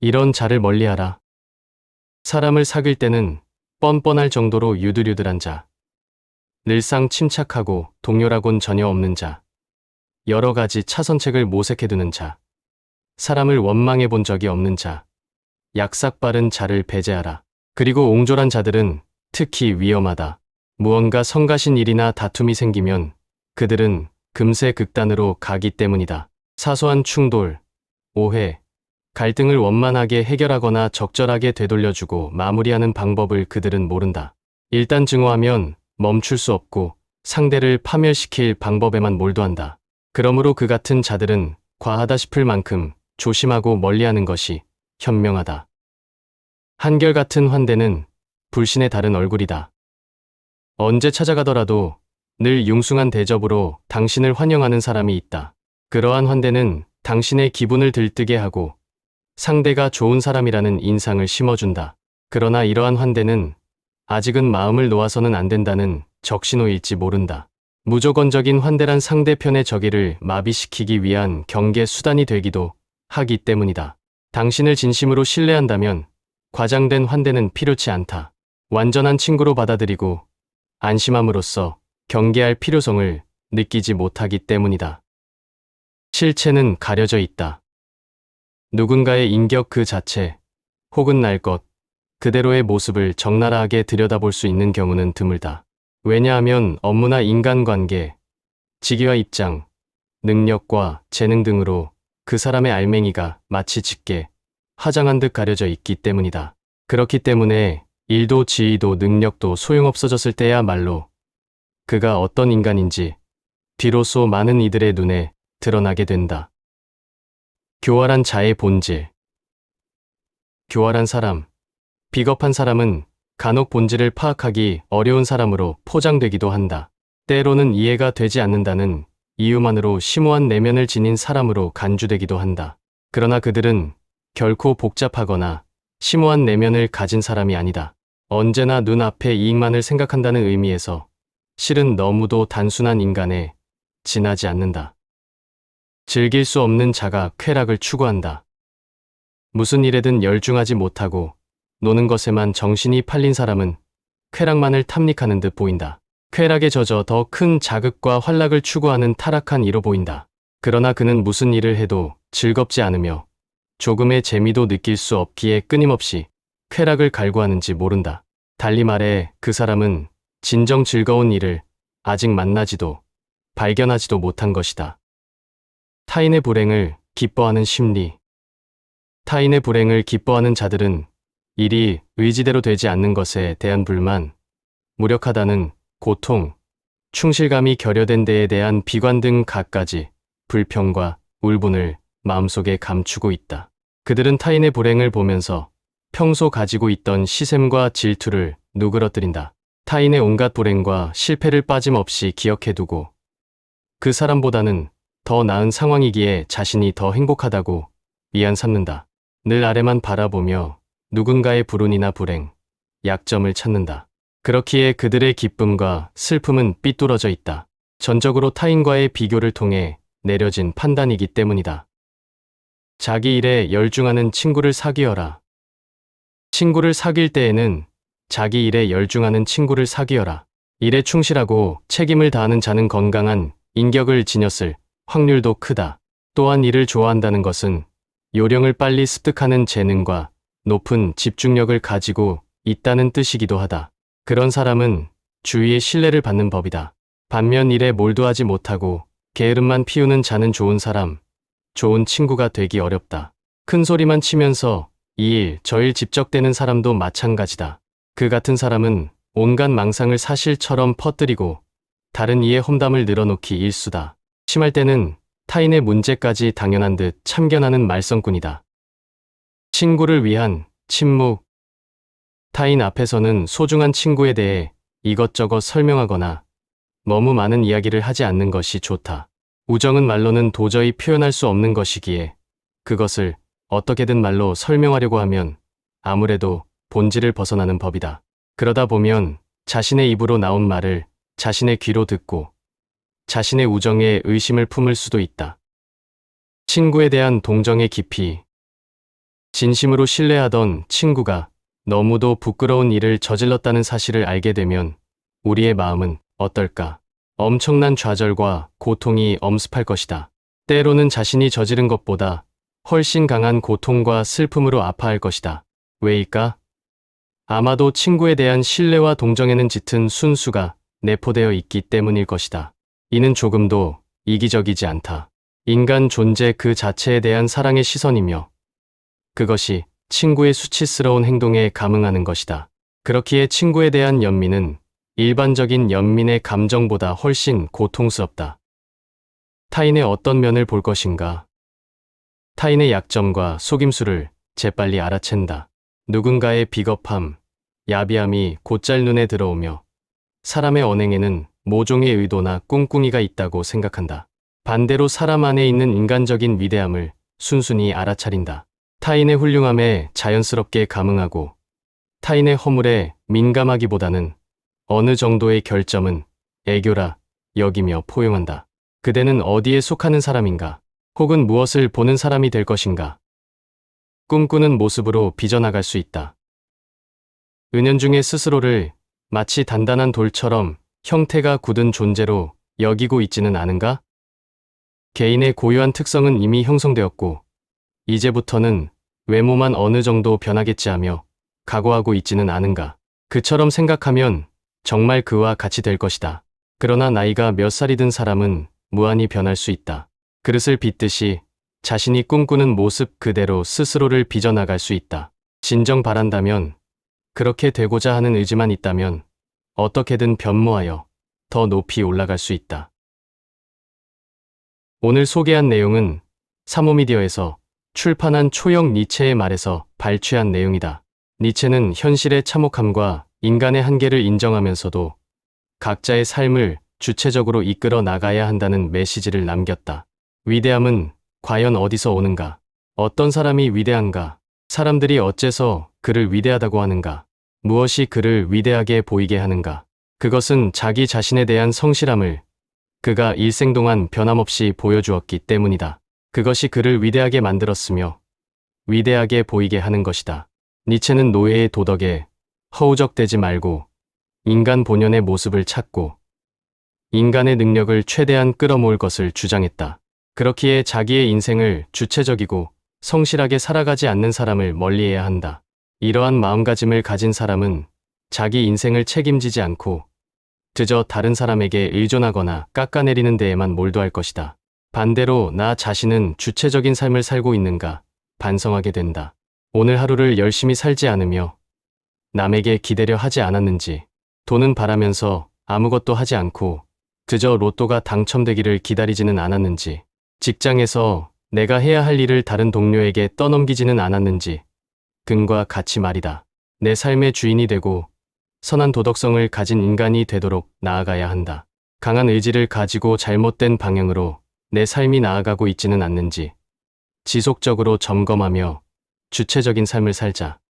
이런 자를 멀리하라. 사람을 사귈 때는 뻔뻔할 정도로 유들유들한 자. 늘상 침착하고 동요라곤 전혀 없는 자. 여러 가지 차선책을 모색해두는 자. 사람을 원망해 본 적이 없는 자. 약삭 빠른 자를 배제하라. 그리고 옹졸한 자들은 특히 위험하다. 무언가 성가신 일이나 다툼이 생기면 그들은 금세 극단으로 가기 때문이다. 사소한 충돌, 오해, 갈등을 원만하게 해결하거나 적절하게 되돌려주고 마무리하는 방법을 그들은 모른다. 일단 증오하면 멈출 수 없고 상대를 파멸시킬 방법에만 몰두한다. 그러므로 그 같은 자들은 과하다 싶을 만큼 조심하고 멀리하는 것이 현명하다. 한결같은 환대는 불신의 다른 얼굴이다. 언제 찾아가더라도 늘 융숭한 대접으로 당신을 환영하는 사람이 있다. 그러한 환대는 당신의 기분을 들뜨게 하고 상대가 좋은 사람이라는 인상을 심어준다. 그러나 이러한 환대는 아직은 마음을 놓아서는 안 된다는 적신호일지 모른다. 무조건적인 환대란 상대편의 적의를 마비시키기 위한 경계 수단이 되기도 하기 때문이다. 당신을 진심으로 신뢰한다면 과장된 환대는 필요치 않다. 완전한 친구로 받아들이고 안심함으로써 경계할 필요성을 느끼지 못하기 때문이다. 실체는 가려져 있다. 누군가의 인격 그 자체 혹은 날 것 그대로의 모습을 적나라하게 들여다볼 수 있는 경우는 드물다. 왜냐하면 업무나 인간관계, 직위와 입장, 능력과 재능 등으로 그 사람의 알맹이가 마치 짙게 화장한 듯 가려져 있기 때문이다. 그렇기 때문에 일도 지위도 능력도 소용없어졌을 때야말로 그가 어떤 인간인지 비로소 많은 이들의 눈에 드러나게 된다. 교활한 자의 본질. 교활한 사람, 비겁한 사람은 간혹 본질을 파악하기 어려운 사람으로 포장되기도 한다. 때로는 이해가 되지 않는다는 이유만으로 심오한 내면을 지닌 사람으로 간주되기도 한다. 그러나 그들은 결코 복잡하거나 심오한 내면을 가진 사람이 아니다. 언제나 눈앞의 이익만을 생각한다는 의미에서 실은 너무도 단순한 인간에 지나지 않는다. 즐길 수 없는 자가 쾌락을 추구한다. 무슨 일에든 열중하지 못하고 노는 것에만 정신이 팔린 사람은 쾌락만을 탐닉하는 듯 보인다. 쾌락에 젖어 더 큰 자극과 활락을 추구하는 타락한 이로 보인다. 그러나 그는 무슨 일을 해도 즐겁지 않으며 조금의 재미도 느낄 수 없기에 끊임없이 쾌락을 갈구하는지 모른다. 달리 말해 그 사람은 진정 즐거운 일을 아직 만나지도 발견하지도 못한 것이다. 타인의 불행을 기뻐하는 심리. 타인의 불행을 기뻐하는 자들은 일이 의지대로 되지 않는 것에 대한 불만, 무력하다는 고통, 충실감이 결여된 데에 대한 비관 등 갖가지 불평과 울분을 마음속에 감추고 있다. 그들은 타인의 불행을 보면서 평소 가지고 있던 시샘과 질투를 누그러뜨린다. 타인의 온갖 불행과 실패를 빠짐없이 기억해두고 그 사람보다는 더 나은 상황이기에 자신이 더 행복하다고 위안 삼는다. 늘 아래만 바라보며 누군가의 불운이나 불행, 약점을 찾는다. 그렇기에 그들의 기쁨과 슬픔은 삐뚤어져 있다. 전적으로 타인과의 비교를 통해 내려진 판단이기 때문이다. 자기 일에 열중하는 친구를 사귀어라. 친구를 사귈 때에는 자기 일에 열중하는 친구를 사귀어라. 일에 충실하고 책임을 다하는 자는 건강한 인격을 지녔을 확률도 크다. 또한 일을 좋아한다는 것은 요령을 빨리 습득하는 재능과 높은 집중력을 가지고 있다는 뜻이기도 하다. 그런 사람은 주위의 신뢰를 받는 법이다. 반면 일에 몰두하지 못하고 게으름만 피우는 자는 좋은 사람, 좋은 친구가 되기 어렵다. 큰 소리만 치면서 이 일, 저 일 집적대는 사람도 마찬가지다. 그 같은 사람은 온갖 망상을 사실처럼 퍼뜨리고 다른 이의 험담을 늘어놓기 일수다. 심할 때는 타인의 문제까지 당연한 듯 참견하는 말썽꾼이다. 친구를 위한 침묵. 타인 앞에서는 소중한 친구에 대해 이것저것 설명하거나 너무 많은 이야기를 하지 않는 것이 좋다. 우정은 말로는 도저히 표현할 수 없는 것이기에 그것을 어떻게든 말로 설명하려고 하면 아무래도 본질을 벗어나는 법이다. 그러다 보면 자신의 입으로 나온 말을 자신의 귀로 듣고 자신의 우정에 의심을 품을 수도 있다. 친구에 대한 동정의 깊이. 진심으로 신뢰하던 친구가 너무도 부끄러운 일을 저질렀다는 사실을 알게 되면 우리의 마음은 어떨까? 엄청난 좌절과 고통이 엄습할 것이다. 때로는 자신이 저지른 것보다 훨씬 강한 고통과 슬픔으로 아파할 것이다. 왜일까? 아마도 친구에 대한 신뢰와 동정에는 짙은 순수가 내포되어 있기 때문일 것이다. 이는 조금도 이기적이지 않다. 인간 존재 그 자체에 대한 사랑의 시선이며 그것이 친구의 수치스러운 행동에 감응하는 것이다. 그렇기에 친구에 대한 연민은 일반적인 연민의 감정보다 훨씬 고통스럽다. 타인의 어떤 면을 볼 것인가? 타인의 약점과 속임수를 재빨리 알아챈다. 누군가의 비겁함, 야비함이 곧잘 눈에 들어오며 사람의 언행에는 모종의 의도나 꿍꿍이가 있다고 생각한다. 반대로 사람 안에 있는 인간적인 위대함을 순순히 알아차린다. 타인의 훌륭함에 자연스럽게 감응하고 타인의 허물에 민감하기보다는 어느 정도의 결점은 애교라 여기며 포용한다. 그대는 어디에 속하는 사람인가? 혹은 무엇을 보는 사람이 될 것인가? 꿈꾸는 모습으로 빚어나갈 수 있다. 은연중에 스스로를 마치 단단한 돌처럼 형태가 굳은 존재로 여기고 있지는 않은가? 개인의 고유한 특성은 이미 형성되었고 이제부터는 외모만 어느 정도 변하겠지 하며 각오하고 있지는 않은가? 그처럼 생각하면 정말 그와 같이 될 것이다. 그러나 나이가 몇 살이 든 사람은 무한히 변할 수 있다. 그릇을 빚듯이 자신이 꿈꾸는 모습 그대로 스스로를 빚어나갈 수 있다. 진정 바란다면, 그렇게 되고자 하는 의지만 있다면 어떻게든 변모하여 더 높이 올라갈 수 있다. 오늘 소개한 내용은 사모미디어에서 출판한 초영 니체의 말에서 발췌한 내용이다. 니체는 현실의 참혹함과 인간의 한계를 인정하면서도 각자의 삶을 주체적으로 이끌어 나가야 한다는 메시지를 남겼다. 위대함은 과연 어디서 오는가? 어떤 사람이 위대한가? 사람들이 어째서 그를 위대하다고 하는가? 무엇이 그를 위대하게 보이게 하는가? 그것은 자기 자신에 대한 성실함을 그가 일생 동안 변함없이 보여주었기 때문이다. 그것이 그를 위대하게 만들었으며 위대하게 보이게 하는 것이다. 니체는 노예의 도덕에 허우적대지 말고 인간 본연의 모습을 찾고 인간의 능력을 최대한 끌어모을 것을 주장했다. 그렇기에 자기의 인생을 주체적이고 성실하게 살아가지 않는 사람을 멀리해야 한다. 이러한 마음가짐을 가진 사람은 자기 인생을 책임지지 않고 그저 다른 사람에게 의존하거나 깎아내리는 데에만 몰두할 것이다. 반대로 나 자신은 주체적인 삶을 살고 있는가 반성하게 된다. 오늘 하루를 열심히 살지 않으며 남에게 기대려 하지 않았는지, 돈은 바라면서 아무것도 하지 않고 그저 로또가 당첨되기를 기다리지는 않았는지, 직장에서 내가 해야 할 일을 다른 동료에게 떠넘기지는 않았는지 등과 같이 말이다. 내 삶의 주인이 되고 선한 도덕성을 가진 인간이 되도록 나아가야 한다. 강한 의지를 가지고 잘못된 방향으로 내 삶이 나아가고 있지는 않는지 지속적으로 점검하며 주체적인 삶을 살자.